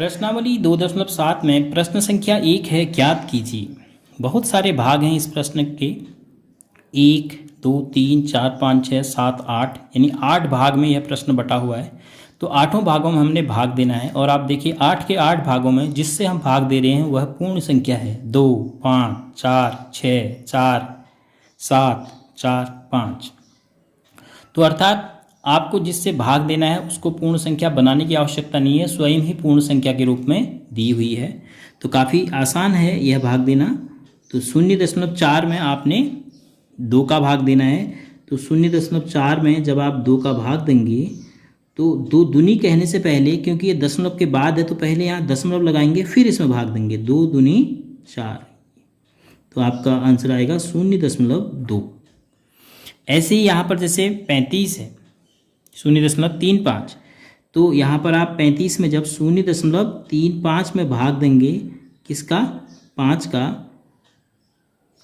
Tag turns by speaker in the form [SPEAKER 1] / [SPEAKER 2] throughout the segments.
[SPEAKER 1] प्रश्नावली 2.7 में प्रश्न संख्या 1 है, ज्ञात कीजिए। बहुत सारे भाग हैं इस प्रश्न के, 1 2 3 4 5 6 7 8 यानी 8 भाग में यह प्रश्न बटा हुआ है। तो आठों भागों में हमने भाग देना है और आप देखिए 8 के 8 भागों में जिससे हम भाग दे रहे हैं वह पूर्ण संख्या है। 2 5 4 6 4 7 4 5। तो अर्थात आपको जिससे भाग देना है उसको पूर्ण संख्या बनाने की आवश्यकता नहीं है, स्वयं ही पूर्ण संख्या के रूप में दी हुई है। तो काफ़ी आसान है यह भाग देना। तो 0.4 में आपने 2 का भाग देना है। तो 0.4 में जब आप 2 का भाग देंगे तो 2 दूनी कहने से पहले, क्योंकि ये दशमलव के बाद है, तो पहले यहाँ दशमलव लगाएंगे फिर इसमें भाग देंगे। 2 दूनी 4, तो आपका आंसर आएगा 0.2। ऐसे ही यहाँ पर जैसे 35 है 0.35, तो यहाँ पर आप 35 में जब 0.35 में भाग देंगे किसका, 5 का,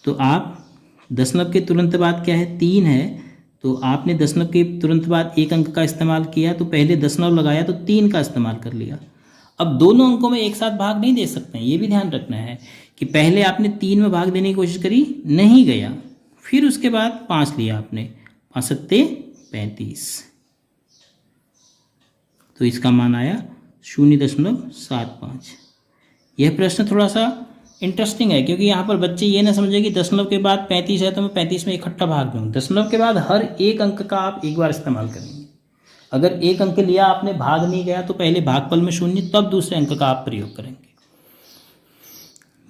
[SPEAKER 1] तो आप दशमलव के तुरंत बाद क्या है 3 है, तो आपने दशमलव के तुरंत बाद एक अंक का इस्तेमाल किया, तो पहले दशमलव लगाया तो 3 का इस्तेमाल कर लिया। अब दोनों अंकों में एक साथ भाग नहीं दे सकते हैं, ये भी ध्यान रखना है कि पहले आपने 3 में भाग देने की कोशिश करी, नहीं गया, फिर उसके बाद 5 लिया आपने, 5 सत्ते 35, तो इसका मान आया 0.75। यह प्रश्न थोड़ा सा इंटरेस्टिंग है, क्योंकि यहाँ पर बच्चे ये ना समझे कि दशमलव के बाद 35 है तो मैं 35 में इकट्ठा भाग दूँ। दशमलव के बाद हर एक अंक का आप एक बार इस्तेमाल करेंगे। अगर एक अंक लिया आपने, भाग नहीं गया, तो पहले भागफल में 0, तब दूसरे अंक का आप प्रयोग करेंगे।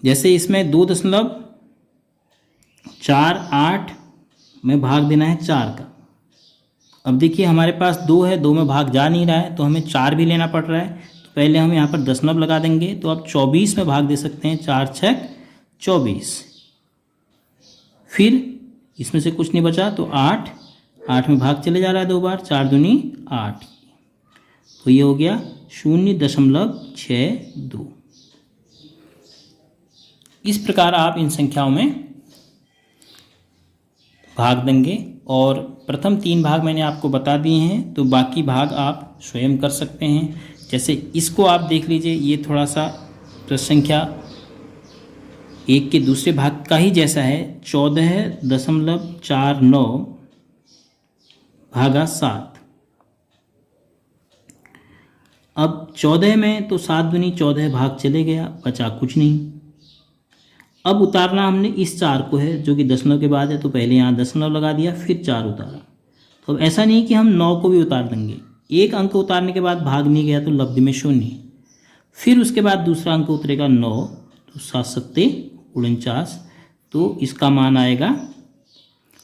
[SPEAKER 1] जैसे इसमें 2.48 में भाग देना है 4 का। अब देखिए हमारे पास 2 है, 2 में भाग जा नहीं रहा है, तो हमें 4 भी लेना पड़ रहा है। तो पहले हम यहाँ पर दशमलव लगा देंगे, तो आप 24 में भाग दे सकते हैं, 4 6 24। फिर इसमें से कुछ नहीं बचा तो 8 में भाग चले जा रहा है 2 बार, 4 दूनी 8, तो ये हो गया 0.62। इस प्रकार आप इन संख्याओं में भाग देंगे और प्रथम 3 भाग मैंने आपको बता दिए हैं, तो बाकी भाग आप स्वयं कर सकते हैं। जैसे इसको आप देख लीजिए, ये थोड़ा सा प्रश्न संख्या 1 के दूसरे भाग का ही जैसा है, 14.49 भागा 7। अब 14 में तो 7 दूनी 14 भाग चले गया, बचा कुछ नहीं। अब उतारना हमने इस 4 को है, जो कि दशमलव के बाद है, तो पहले यहाँ दशमलव लगा दिया, फिर 4 उतारा। तो अब ऐसा नहीं कि हम 9 को भी उतार देंगे, एक अंक उतारने के बाद भाग नहीं गया तो लब्धि में 0, फिर उसके बाद दूसरा अंक उतरेगा 9, तो 7 सत्ते 49, तो इसका मान आएगा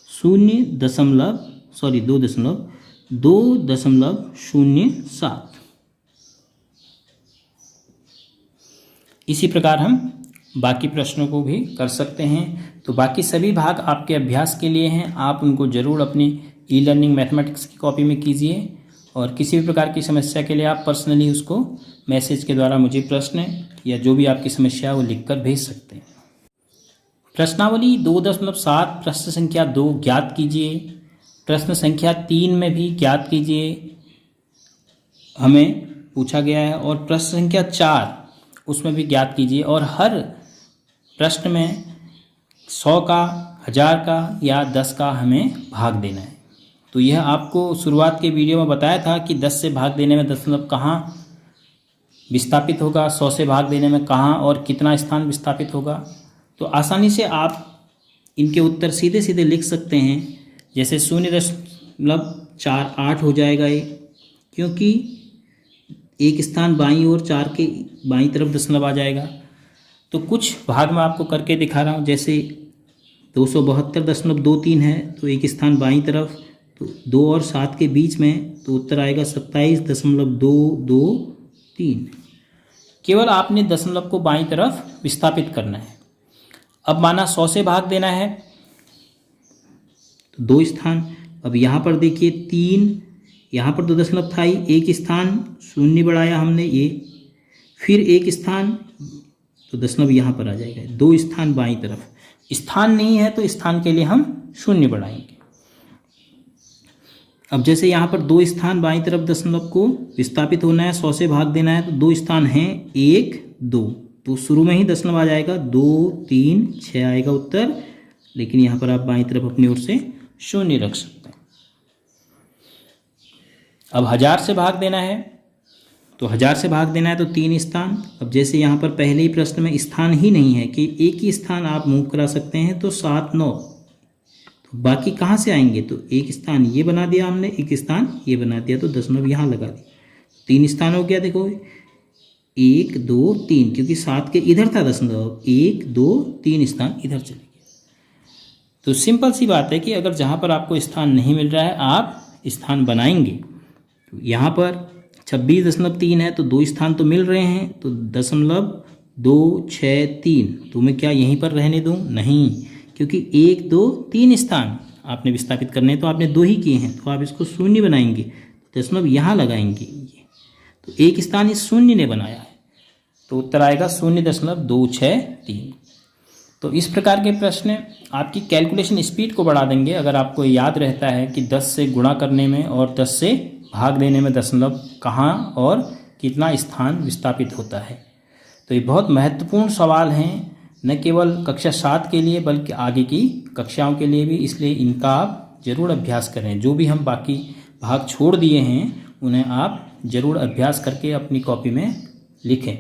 [SPEAKER 1] 2.07। इसी प्रकार हम बाकी प्रश्नों को भी कर सकते हैं। तो बाकी सभी भाग आपके अभ्यास के लिए हैं, आप उनको ज़रूर अपनी ई-लर्निंग मैथमेटिक्स की कॉपी में कीजिए, और किसी भी प्रकार की समस्या के लिए आप पर्सनली उसको मैसेज के द्वारा मुझे प्रश्न या जो भी आपकी समस्या है वो लिखकर भेज सकते हैं। प्रश्नावली 2.7 प्रश्न संख्या 2 ज्ञात कीजिए। प्रश्न संख्या 3 में भी ज्ञात कीजिए हमें पूछा गया है, और प्रश्न संख्या 4 उसमें भी ज्ञात कीजिए। और हर प्रश्न में 100 का, 1000 का या 10 का हमें भाग देना है। तो यह आपको शुरुआत के वीडियो में बताया था कि 10 से भाग देने में दशमलव कहाँ विस्थापित होगा, 100 से भाग देने में कहाँ और कितना स्थान विस्थापित होगा। तो आसानी से आप इनके उत्तर सीधे सीधे लिख सकते हैं। जैसे 0.48 हो जाएगा ये, क्योंकि एक स्थान बाईं ओर 4 के बाईं तरफ दशमलव आ जाएगा। तो कुछ भाग मैं आपको करके दिखा रहा हूँ। जैसे 272.23 है, तो एक स्थान बाईं तरफ, तो 2 और 7 के बीच में, तो उत्तर आएगा 27.223। केवल आपने दशमलव को बाईं तरफ विस्थापित करना है। अब माना 100 से भाग देना है, तो 2 स्थान, अब यहाँ पर देखिए 3, यहाँ पर 2 दशमलव था ही, एक स्थान 0 बढ़ाया हमने ये, फिर एक स्थान, तो दशमलव यहाँ पर आ जाएगा। 2 स्थान बाईं तरफ, स्थान नहीं है तो स्थान के लिए हम 0 बढ़ाएंगे। अब जैसे यहाँ पर 2 स्थान बाईं तरफ दशमलव को विस्थापित होना है, 100 से भाग देना है, तो 2 स्थान हैं 1 2, तो शुरू में ही दशमलव आ जाएगा, 2 3 6 आएगा उत्तर। लेकिन यहाँ पर आप बाईं तरफ अपनी ओर से शून्य रख सकते हैं। अब 1000 से भाग देना है, तो 1000 से भाग देना है तो 3 स्थान। अब जैसे यहाँ पर पहले ही प्रश्न में स्थान ही नहीं है कि एक ही स्थान आप मूव करा सकते हैं, तो 7 9, तो बाकी कहाँ से आएंगे, तो एक स्थान ये बना दिया हमने, एक स्थान ये बना दिया, तो दशमलव यहाँ लगा दिया, 3 स्थान हो गया। देखो 1 2 3, क्योंकि 7 के इधर था दशमलव, 1 2 3 स्थान इधर चले गए। तो सिंपल सी बात है कि अगर जहाँ पर आपको स्थान नहीं मिल रहा है आप स्थान बनाएंगे। तो यहाँ पर 26.3 है, तो 2 स्थान तो मिल रहे हैं, तो 0.263, तो मैं क्या यहीं पर रहने दूँ? नहीं, क्योंकि 1 2 3 स्थान आपने विस्थापित करने हैं, तो आपने 2 ही किए हैं, तो आप इसको शून्य बनाएंगे, दशमलव यहाँ लगाएंगे। तो एक स्थान इस शून्य ने बनाया है, तो उत्तर आएगा 0.263। तो इस प्रकार के प्रश्न आपकी कैलकुलेशन स्पीड को बढ़ा देंगे अगर आपको याद रहता है कि 10 से गुणा करने में और 10 से भाग देने में दशमलव कहाँ और कितना स्थान विस्थापित होता है। तो ये बहुत महत्वपूर्ण सवाल हैं, न केवल कक्षा 7 के लिए बल्कि आगे की कक्षाओं के लिए भी, इसलिए इनका आप ज़रूर अभ्यास करें। जो भी हम बाकी भाग छोड़ दिए हैं उन्हें आप ज़रूर अभ्यास करके अपनी कॉपी में लिखें।